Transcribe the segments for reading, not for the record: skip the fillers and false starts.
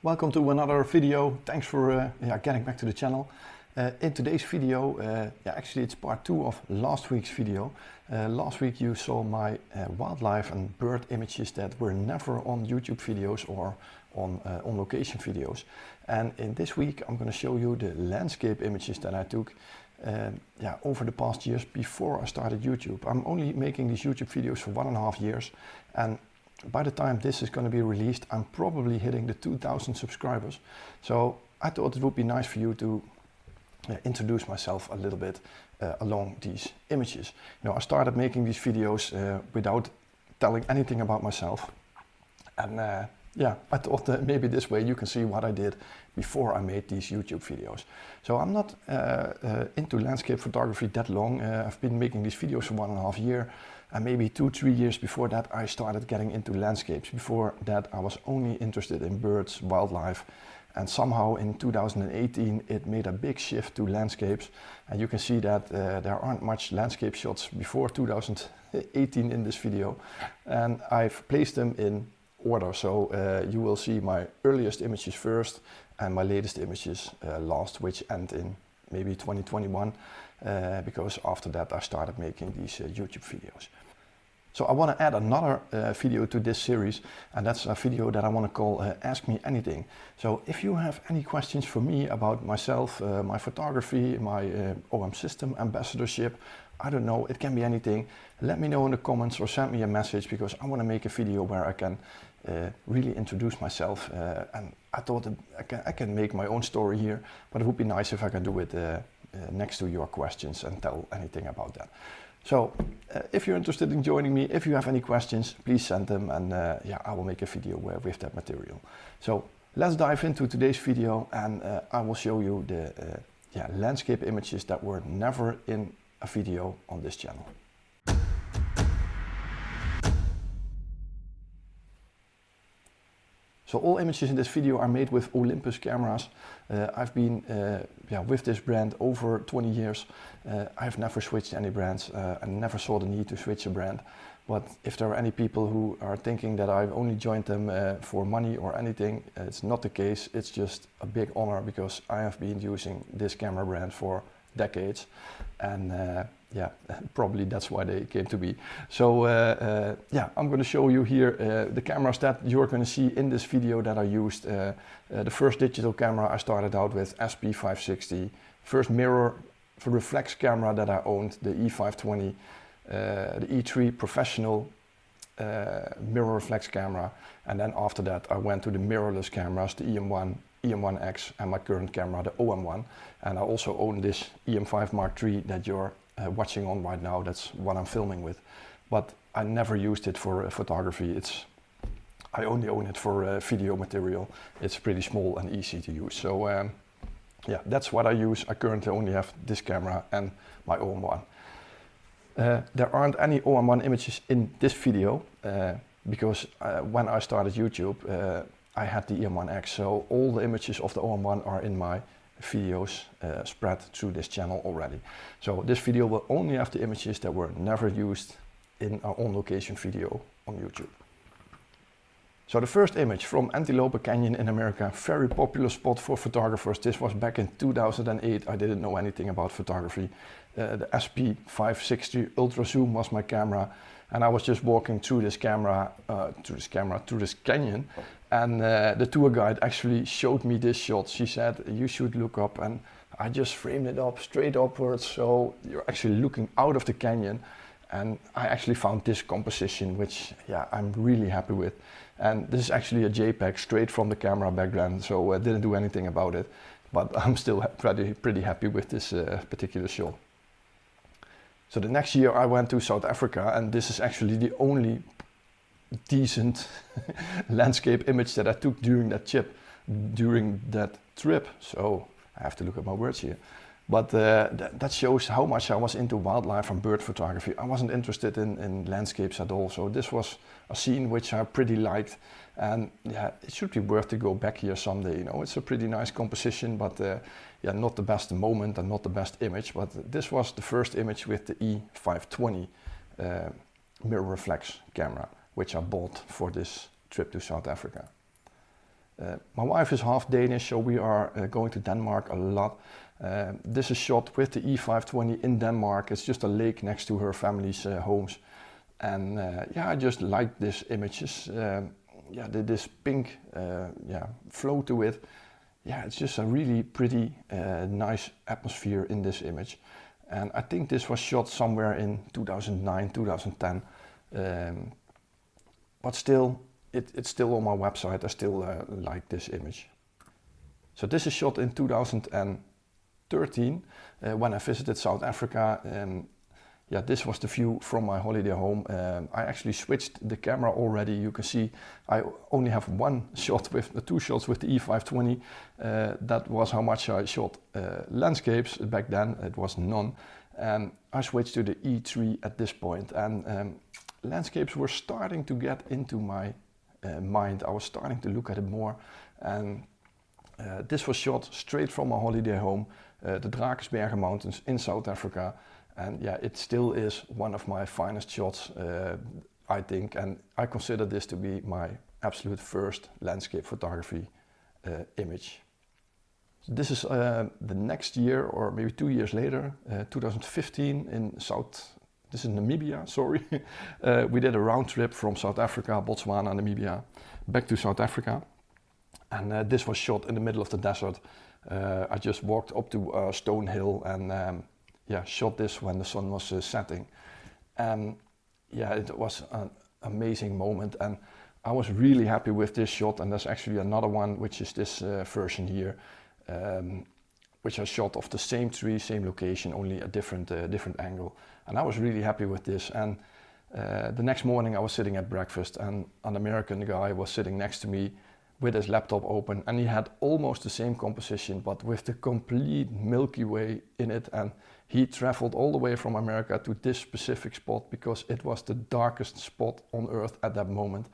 Welcome to another video. Thanks for getting back to the channel. In today's video, actually it's part 2 of last week's video. Last week you saw my wildlife and bird images that were never on YouTube videos or on location videos. And in this week I'm going to show you the landscape images that I took over the past years before I started YouTube. I'm only making these YouTube videos for 1.5 years, and by the time this is going to be released, I'm probably hitting the 2,000 subscribers. So I thought it would be nice for you to introduce myself a little bit along these images. You know, I started making these videos without telling anything about myself. And I thought that maybe this way you can see what I did before I made these YouTube videos. So I'm not into landscape photography that long. I've been making these videos for 1.5 years. And maybe 2-3 years before that I started getting into landscapes. Before that I was only interested in birds, wildlife, and somehow in 2018 it made a big shift to landscapes. And you can see that there aren't much landscape shots before 2018 in this video. And I've placed them in order, so you will see my earliest images first and my latest images last, which end in maybe 2021, because after that I started making these YouTube videos. So I want to add another video to this series, and that's a video that I want to call Ask Me Anything. So if you have any questions for me about myself, my photography, my OM system ambassadorship, I don't know, it can be anything, let me know in the comments or send me a message, because I want to make a video where I can really introduce myself, and I thought that I can make my own story here, but it would be nice if I can do it next to your questions and tell anything about that. So if you're interested in joining me, if you have any questions, please send them, and I will make a video with that material. So let's dive into today's video, and I will show you the landscape images that were never in a video on this channel. So all images in this video are made with Olympus cameras. I've been with this brand over 20 years. I've never switched any brands. I never saw the need to switch a brand. But if there are any people who are thinking that I've only joined them for money or anything, it's not the case. It's just a big honor, because I have been using this camera brand for decades, and probably that's why they came to be. So I'm going to show you here the cameras that you're going to see in this video that I used. The first digital camera I started out with, SP560. First mirror reflex camera that I owned, the E520. The E3 professional mirror reflex camera, and then after that I went to the mirrorless cameras, the EM1, EM1X, and my current camera, the OM1. And I also own this EM5 Mark III that you're watching on right now. That's what I'm filming with, but I never used it for photography. I only own it for video material. It's pretty small and easy to use. So that's what I use. I currently only have this camera and my OM1. There aren't any OM1 images in this video, because when I started YouTube I had the EM1X, so all the images of the OM1 are in my videos spread through this channel already. So this video will only have the images that were never used in our on-location video on YouTube. So the first image from Antelope Canyon in America, very popular spot for photographers. This was back in 2008. I didn't know anything about photography. The SP560 Ultra Zoom was my camera, and I was just walking through this canyon, and the tour guide actually showed me this shot. She said, you should look up, and I just framed it up straight upwards, so you're actually looking out of the canyon. And I actually found this composition, which I'm really happy with. And this is actually a JPEG straight from the camera back then, so I didn't do anything about it. But I'm still pretty happy with this particular shot. So the next year I went to South Africa, and this is actually the only decent landscape image that I took during that trip. So I have to look at my words here. But that shows how much I was into wildlife and bird photography. I wasn't interested in landscapes at all. So this was a scene which I pretty liked. And it should be worth to go back here someday. You know, it's a pretty nice composition, but not the best moment and not the best image. But this was the first image with the E520 mirror reflex camera, which I bought for this trip to South Africa. My wife is half Danish, so we are going to Denmark a lot. This is shot with the E520 in Denmark. It's just a lake next to her family's homes. And yeah, I just like these images. Yeah, this pink flow to it. Yeah, it's just a really pretty, nice atmosphere in this image. And I think this was shot somewhere in 2009, 2010. But still, it's still on my website. I still like this image. So this is shot in 2013 when I visited South Africa. Yeah, this was the view from my holiday home. I actually switched the camera already. You can see I only have one shot with the 2 shots with the E520. That was how much I shot landscapes back then. It was none. And I switched to the E3 at this point. And landscapes were starting to get into my mind. I was starting to look at it more. And this was shot straight from my holiday home, the Drakensbergen Mountains in South Africa. And yeah, it still is one of my finest shots, I think, and I consider this to be my absolute first landscape photography image. So this is the next year, or maybe 2 years later, 2015 in this is Namibia, sorry. We did a round trip from South Africa, Botswana, Namibia, back to South Africa. And this was shot in the middle of the desert. I just walked up to a stone hill and shot this when the sun was setting. And yeah, it was an amazing moment. And I was really happy with this shot. And there's actually another one, which is this version here, which I shot of the same tree, same location, only a different angle. And I was really happy with this. And the next morning I was sitting at breakfast and an American guy was sitting next to me with his laptop open, and he had almost the same composition, but with the complete Milky Way in it. And he traveled all the way from America to this specific spot because it was the darkest spot on Earth at that moment.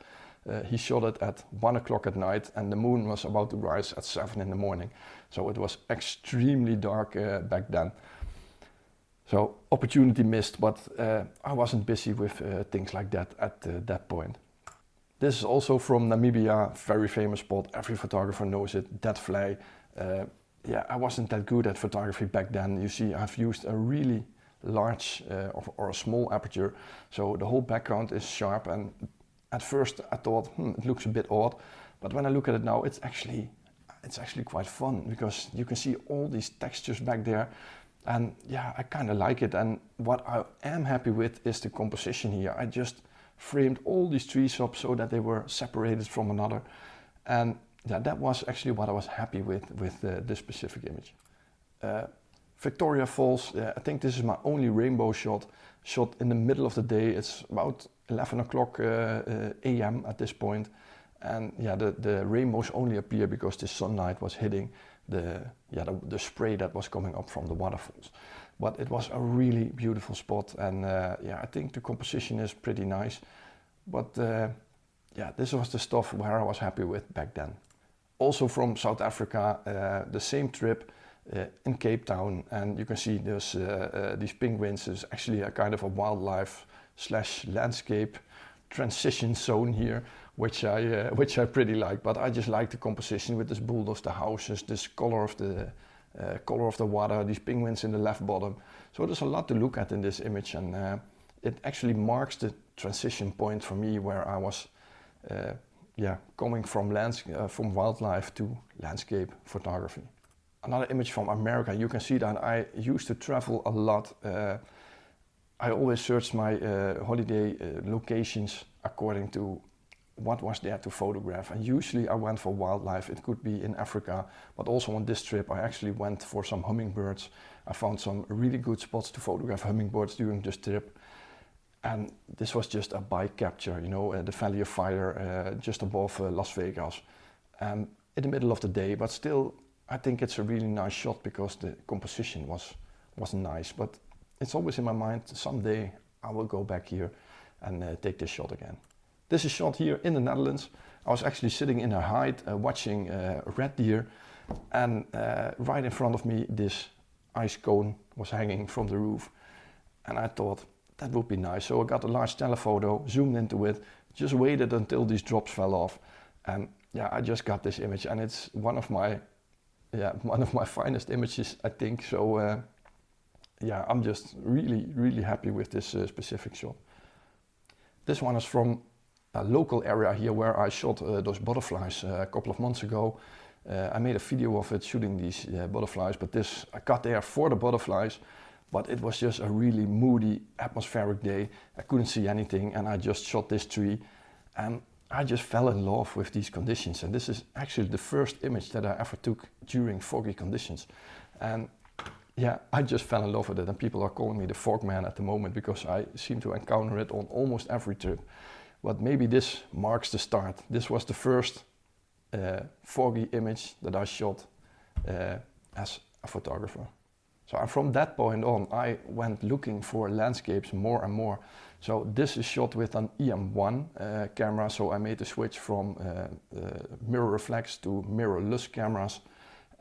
He shot it at 1 o'clock at night, and the moon was about to rise at 7 in the morning. So it was extremely dark back then. So opportunity missed, but I wasn't busy with things like that at that point. This is also from Namibia, very famous spot. Every photographer knows it, that fly. Yeah, I wasn't that good at photography back then. You see, I've used a really large or a small aperture. So the whole background is sharp. And at first I thought, it looks a bit odd. But when I look at it now, it's actually quite fun because you can see all these textures back there. And yeah, I kind of like it. And what I am happy with is the composition here. I just framed all these trees up so that they were separated from another. And yeah, that was actually what I was happy with this specific image. Victoria Falls, I think this is my only rainbow shot in the middle of the day. It's about 11 o'clock a.m. at this point. And yeah, the rainbows only appear because the sunlight was hitting the spray that was coming up from the waterfalls. But it was a really beautiful spot, and yeah, I think the composition is pretty nice. But yeah, this was the stuff where I was happy with back then. Also from South Africa, the same trip in Cape Town, and you can see there's these penguins. Is actually a kind of a wildlife / landscape transition zone here, which I pretty like. But I just like the composition with this bulldogs, the houses, this color of the water, these penguins in the left bottom. So there's a lot to look at in this image, and it actually marks the transition point for me where I was coming from wildlife to landscape photography. Another image from America. You can see that I used to travel a lot. I always searched my holiday locations according to what was there to photograph, and usually I went for wildlife. It could be in Africa, but also on this trip I actually went for some hummingbirds. I found some really good spots to photograph hummingbirds during this trip, and this was just a bike capture, you know, the Valley of Fire just above Las Vegas, in the middle of the day. But still, I think it's a really nice shot because the composition was nice. But it's always in my mind, someday I will go back here and take this shot again. This is shot here in the Netherlands. I was actually sitting in a height watching red deer, and right in front of me this ice cone was hanging from the roof, and I thought that would be nice. So I got a large telephoto, zoomed into it, just waited until these drops fell off, and yeah, I just got this image, and it's one of my finest images, I think. So yeah, I'm just really happy with this specific shot. This one is from a local area here where I shot those butterflies a couple of months ago. I made a video of it shooting these butterflies, but I got there for the butterflies, but it was just a really moody, atmospheric day. I couldn't see anything, and I just shot this tree, and I just fell in love with these conditions. And this is actually the first image that I ever took during foggy conditions. And yeah, I just fell in love with it, and people are calling me the fog man at the moment because I seem to encounter it on almost every trip. But maybe this marks the start. This was the first foggy image that I shot as a photographer. So from that point on, I went looking for landscapes more and more. So this is shot with an EM1 camera, so I made the switch from mirror reflex to mirrorless cameras.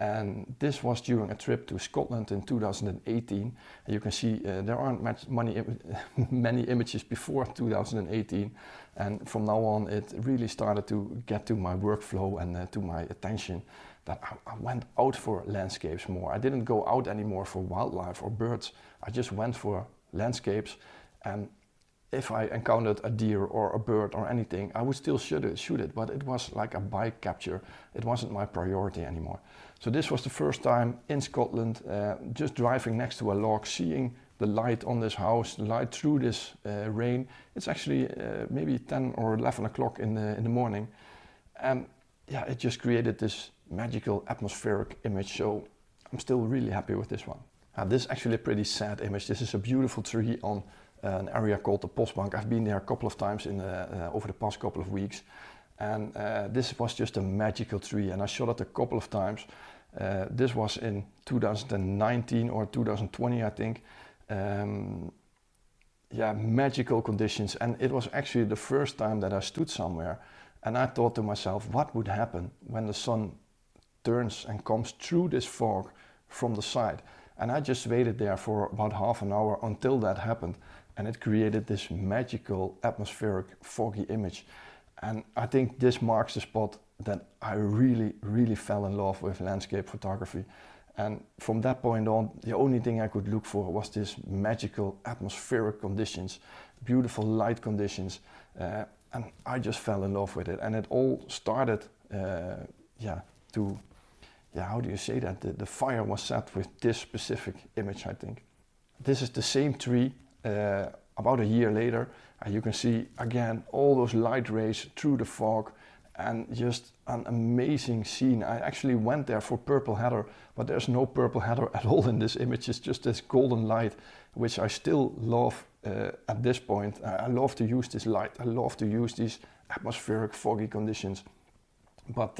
And this was during a trip to Scotland in 2018. And you can see there aren't many images before 2018. And from now on, it really started to get to my workflow and to my attention that I went out for landscapes more. I didn't go out anymore for wildlife or birds. I just went for landscapes. And if I encountered a deer or a bird or anything, I would still shoot it, but it was like a bike capture. It wasn't my priority anymore. So this was the first time in Scotland, just driving next to a log, seeing the light on this house, the light through this rain. It's actually maybe 10 or 11 o'clock in the morning. And yeah, it just created this magical atmospheric image. So I'm still really happy with this one. This is actually a pretty sad image. This is a beautiful tree on an area called the Postbank. I've been there a couple of times over the past couple of weeks, and this was just a magical tree, and I shot it a couple of times. This was in 2019 or 2020, I think. Yeah, magical conditions, and it was actually the first time that I stood somewhere, and I thought to myself, what would happen when the sun turns and comes through this fog from the side? And I just waited there for about half an hour until that happened. And it created this magical atmospheric foggy image. And I think this marks the spot that I really fell in love with landscape photography. And from that point on, the only thing I could look for was this magical atmospheric conditions, beautiful light conditions. And I just fell in love with it. And it all started, how do you say that? The fire was set with this specific image, I think. This is the same tree. About a year later, you can see again all those light rays through the fog, and just an amazing scene. I actually went there for purple heather, but there's no purple heather at all in this image. It's just this golden light, which I still love at this point. I love to use this light. I love to use these atmospheric foggy conditions. But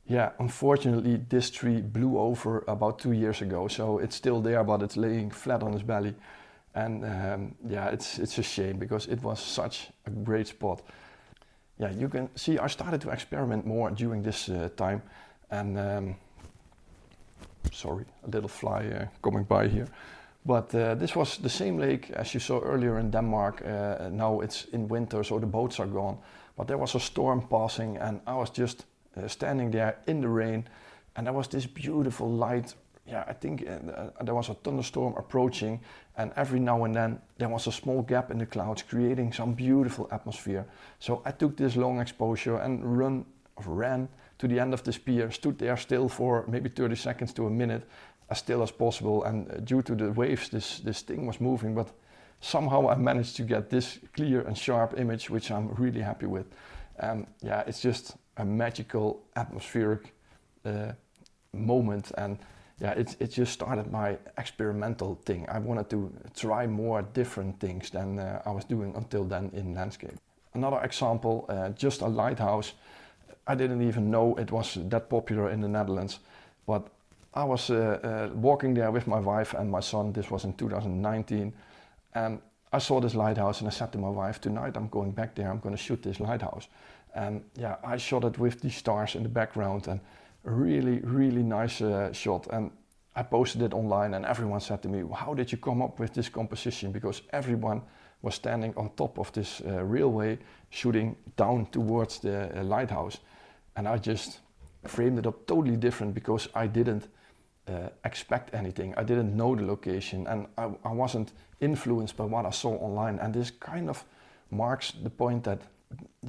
yeah, unfortunately this tree blew over about 2 years ago, so it's still there, but it's laying flat on its belly. And yeah, it's a shame because it was such a great spot. Yeah, you can see I started to experiment more during this time. And sorry, a little fly coming by here. But this was the same lake as you saw earlier in Denmark. Now it's in winter, so the boats are gone. But there was a storm passing, and I was just standing there in the rain, and there was this beautiful light. Yeah, I think there was a thunderstorm approaching, and every now and then there was a small gap in the clouds creating some beautiful atmosphere. So I took this long exposure and ran to the end of this pier, stood there still for maybe 30 seconds to a minute, as still as possible. And due to the waves, this thing was moving, but somehow I managed to get this clear and sharp image, which I'm really happy with. Yeah, it's just a magical atmospheric moment. And yeah, it just started my experimental thing. I wanted to try more different things than I was doing until then in landscape. Another example, just a lighthouse. I didn't even know it was that popular in the Netherlands, but I was walking there with my wife and my son. This was in 2019, and I saw this lighthouse, and I said to my wife, tonight I'm going back there, I'm going to shoot this lighthouse. And yeah, I shot it with the stars in the background, and really nice shot. And I posted it online, and everyone said to me, how did you come up with this composition? Because everyone was standing on top of this railway shooting down towards the lighthouse, and I just framed it up totally different because I didn't expect anything. I didn't know the location, and I wasn't influenced by what I saw online, and this kind of marks the point that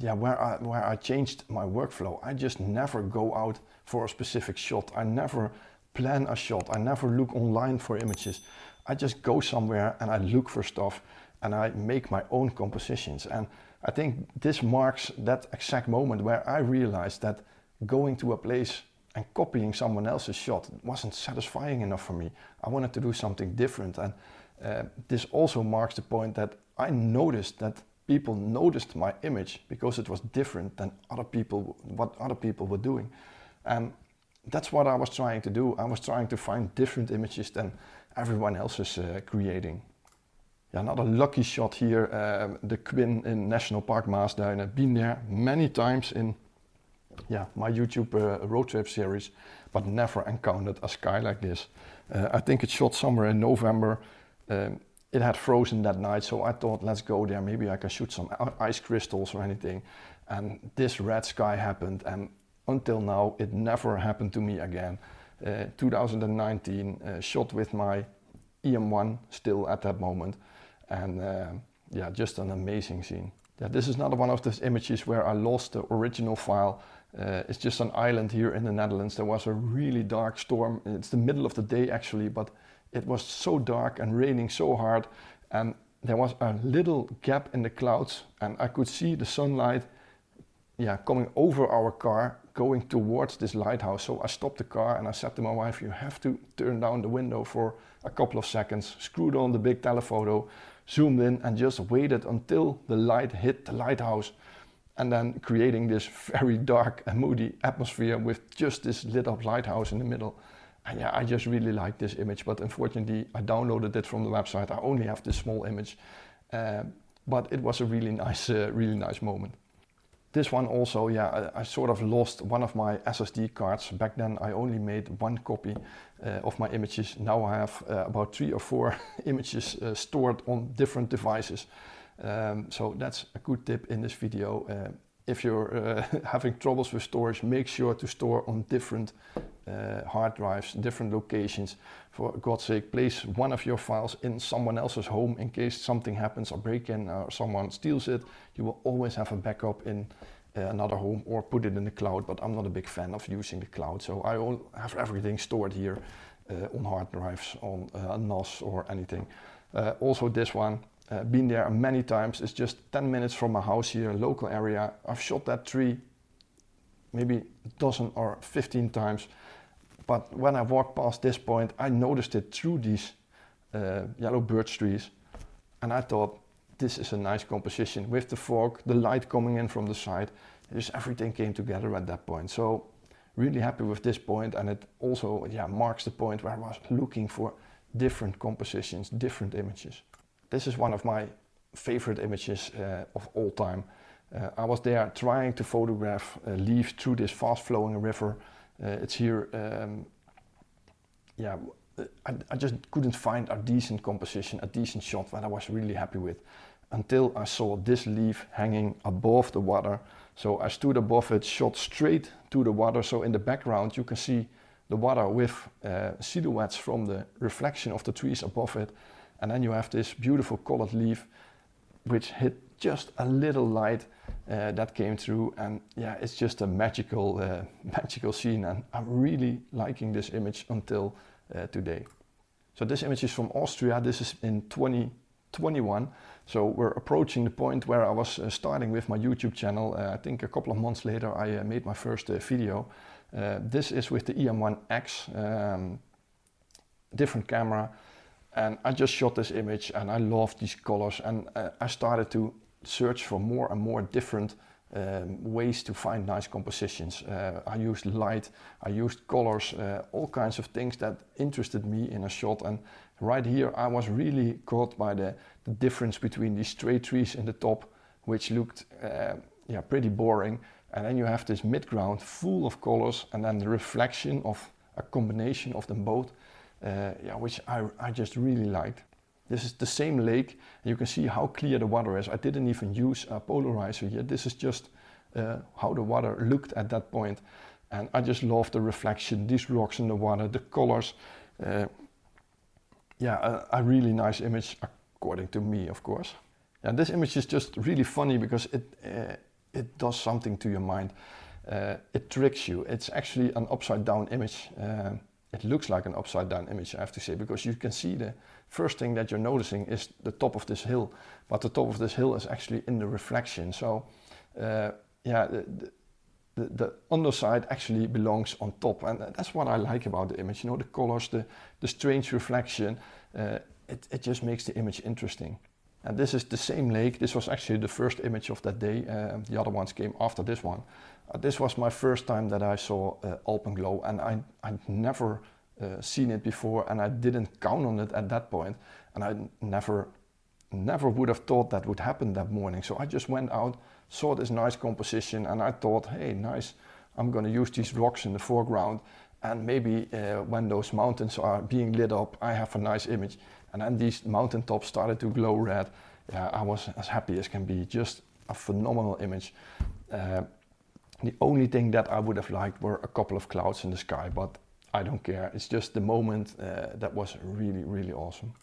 where I changed my workflow. I just never go out for a specific shot. I never plan a shot. I never look online for images. I just go somewhere and I look for stuff and I make my own compositions. And I think this marks that exact moment where I realized that going to a place and copying someone else's shot wasn't satisfying enough for me. I wanted to do something different, and this also marks the point that I noticed that people noticed my image because it was different than what other people were doing. And that's what I was trying to do. I was trying to find different images than everyone else is creating. Yeah, another lucky shot here, the Quinn in National Park Maasduinen. I've been there many times in my YouTube road trip series, but never encountered a sky like this. I think it shot somewhere in November. It had frozen that night, so I thought, let's go there, maybe I can shoot some ice crystals or anything. And this red sky happened, and until now it never happened to me again. 2019, shot with my EM1 still at that moment, and just an amazing scene. Yeah, this is another one of those images where I lost the original file. It's just an island here in the Netherlands. There was a really dark storm. It's the middle of the day actually, but it was so dark and raining so hard, and there was a little gap in the clouds, and I could see the sunlight coming over our car going towards this lighthouse. So I stopped the car and I said to my wife, you have to turn down the window for a couple of seconds, screwed on the big telephoto, zoomed in and just waited until the light hit the lighthouse, and then creating this very dark and moody atmosphere with just this lit up lighthouse in the middle. And I just really like this image, but unfortunately I downloaded it from the website. I only have this small image, but it was a really nice moment. This one also, I sort of lost one of my SSD cards. Back then I only made one copy of my images. Now I have about 3 or 4 images stored on different devices. So that's a good tip in this video. If you're having troubles with storage, make sure to store on different hard drives, different locations. For God's sake, place one of your files in someone else's home in case something happens, a break-in or someone steals it. You will always have a backup in another home, or put it in the cloud, but I'm not a big fan of using the cloud. So I have everything stored here on hard drives, on a NAS or anything. Also this one. Been there many times. It's just 10 minutes from my house here, local area. I've shot that tree maybe a dozen or 15 times, but when I walked past this point, I noticed it through these yellow birch trees, and I thought, this is a nice composition with the fog, the light coming in from the side. Just everything came together at that point. So really happy with this point, and it also marks the point where I was looking for different compositions, different images. This is one of my favorite images of all time. I was there trying to photograph leaves through this fast-flowing river. It's here. I just couldn't find a decent composition, a decent shot that I was really happy with, until I saw this leaf hanging above the water. So I stood above it, shot straight to the water. So in the background you can see the water with silhouettes from the reflection of the trees above it. And then you have this beautiful colored leaf which hit just a little light that came through, and it's just a magical scene, and I'm really liking this image until today. So this image is from Austria. This is in 2021, so we're approaching the point where I was starting with my YouTube channel. I think a couple of months later I made my first video. This is with the EM1X, different camera. And I just shot this image and I loved these colors, and I started to search for more and more different ways to find nice compositions. I used light, I used colors, all kinds of things that interested me in a shot. And right here I was really caught by the difference between these straight trees in the top, which looked pretty boring, and then you have this mid-ground full of colors, and then the reflection of a combination of them both. Which I just really liked. This is the same lake, and you can see how clear the water is. I didn't even use a polarizer here. This is just how the water looked at that point. And I just love the reflection, these rocks in the water, the colors. A really nice image, according to me, of course. And this image is just really funny because it does something to your mind. It tricks you. It's actually an upside down image. It looks like an upside down image, I have to say, because you can see the first thing that you're noticing is the top of this hill, but the top of this hill is actually in the reflection. So the underside actually belongs on top, and that's what I like about the image. You know, the colors, the strange reflection, it just makes the image interesting. And this is the same lake. This was actually the first image of that day. The other ones came after this one. This was my first time that I saw alpenglow, and I'd never seen it before, and I didn't count on it at that point, and I never would have thought that would happen that morning. So I just went out, saw this nice composition, and I thought, hey, nice, I'm going to use these rocks in the foreground, and maybe when those mountains are being lit up, I have a nice image. And then these mountain tops started to glow red. Yeah, I was as happy as can be. Just a phenomenal image. The only thing that I would have liked were a couple of clouds in the sky, but I don't care. It's just the moment that was really, really awesome.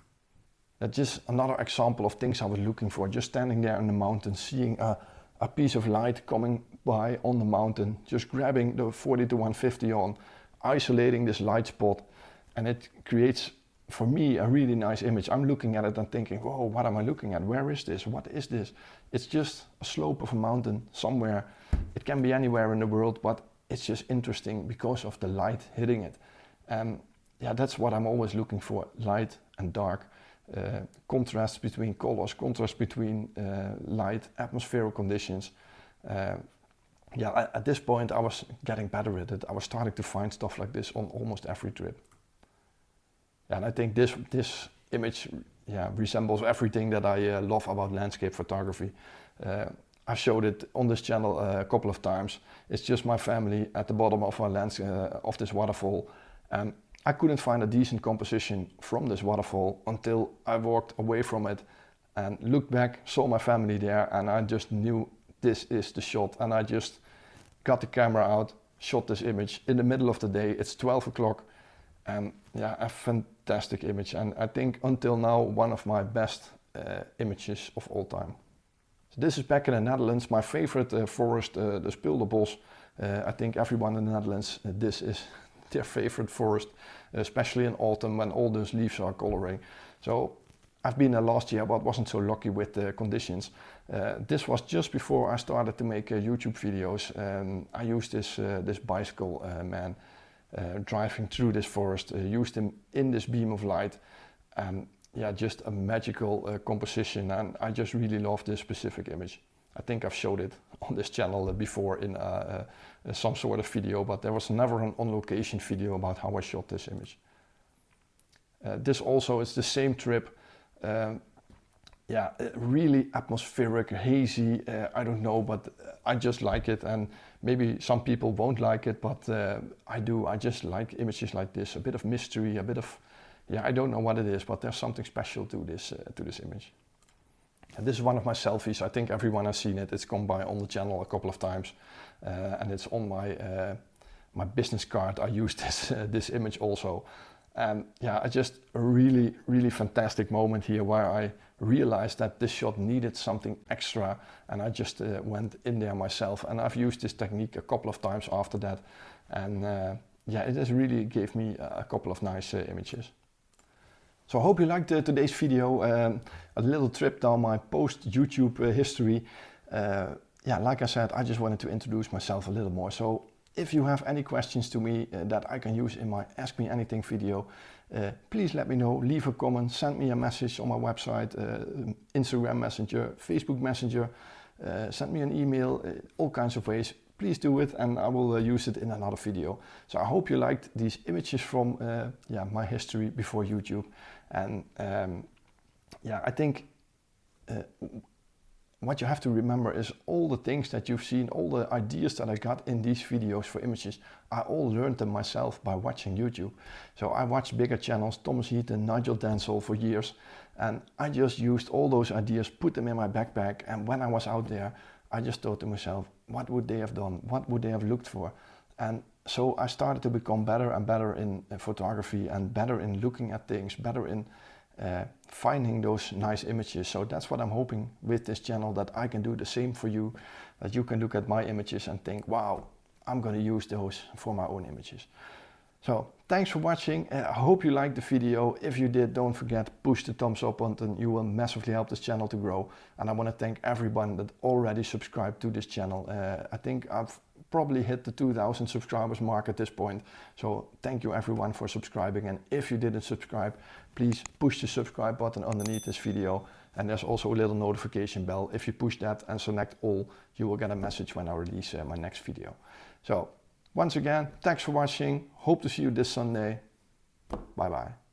That's just another example of things I was looking for. Just standing there in the mountain, seeing a piece of light coming by on the mountain, just grabbing the 40 to 150 on, isolating this light spot, and it creates, for me, a really nice image. I'm looking at it and thinking, whoa, what am I looking at? Where is this? What is this? It's just a slope of a mountain somewhere. It can be anywhere in the world, but it's just interesting because of the light hitting it. And that's what I'm always looking for, light and dark. Contrast between colors, contrast between light, atmospheric conditions. At this point I was getting better at it. I was starting to find stuff like this on almost every trip. And I think this image resembles everything that I love about landscape photography. I've showed it on this channel a couple of times. It's just my family at the bottom of of this waterfall. And I couldn't find a decent composition from this waterfall until I walked away from it and looked back, saw my family there, and I just knew this is the shot. And I just got the camera out, shot this image in the middle of the day. It's 12 o'clock, and a fantastic image. And I think until now, one of my best images of all time. So this is back in the Netherlands, my favorite forest, the Spilderbos. I think everyone in the Netherlands, this is their favorite forest, especially in autumn when all those leaves are coloring. So I've been there last year, but wasn't so lucky with the conditions. This was just before I started to make YouTube videos. I used this bicycle man driving through this forest, used him in this beam of light, and just a magical composition, and I just really love this specific image. I think I've showed it on this channel before in some sort of video, but there was never an on-location video about how I shot this image. This also is the same trip. Really atmospheric, hazy, I don't know, but I just like it, and maybe some people won't like it, but I do. I just like images like this, a bit of mystery, a bit of, I don't know what it is, but there's something special to this image. And this is one of my selfies. I think everyone has seen it. It's come by on the channel a couple of times, and it's on my business card. I used this image also. And I just a really, really fantastic moment here where I realized that this shot needed something extra, and I just went in there myself. And I've used this technique a couple of times after that, and it just really gave me a couple of nice images. So I hope you liked today's video, a little trip down my post-YouTube history. Like I said, I just wanted to introduce myself a little more. So if you have any questions to me that I can use in my Ask Me Anything video, please let me know, leave a comment, send me a message on my website, Instagram Messenger, Facebook Messenger, send me an email, all kinds of ways. Please do it, and I will use it in another video. So I hope you liked these images from my history before YouTube. And I think what you have to remember is all the things that you've seen, all the ideas that I got in these videos for images, I all learned them myself by watching YouTube. So I watched bigger channels, Thomas Heaton, Nigel Denzel for years, and I just used all those ideas, put them in my backpack, and when I was out there, I just thought to myself, what would they have done? What would they have looked for? And so I started to become better and better in photography and better in looking at things, better in finding those nice images. So that's what I'm hoping with this channel, that I can do the same for you, that you can look at my images and think, wow, I'm going to use those for my own images. So thanks for watching. I hope you liked the video. If you did, don't forget, push the thumbs up button. You will massively help this channel to grow. And I want to thank everyone that already subscribed to this channel. I think I've probably hit the 2,000 subscribers mark at this point. So thank you everyone for subscribing. And if you didn't subscribe, please push the subscribe button underneath this video. And there's also a little notification bell. If you push that and select all, you will get a message when I release my next video. So once again, thanks for watching. Hope to see you this Sunday. Bye bye.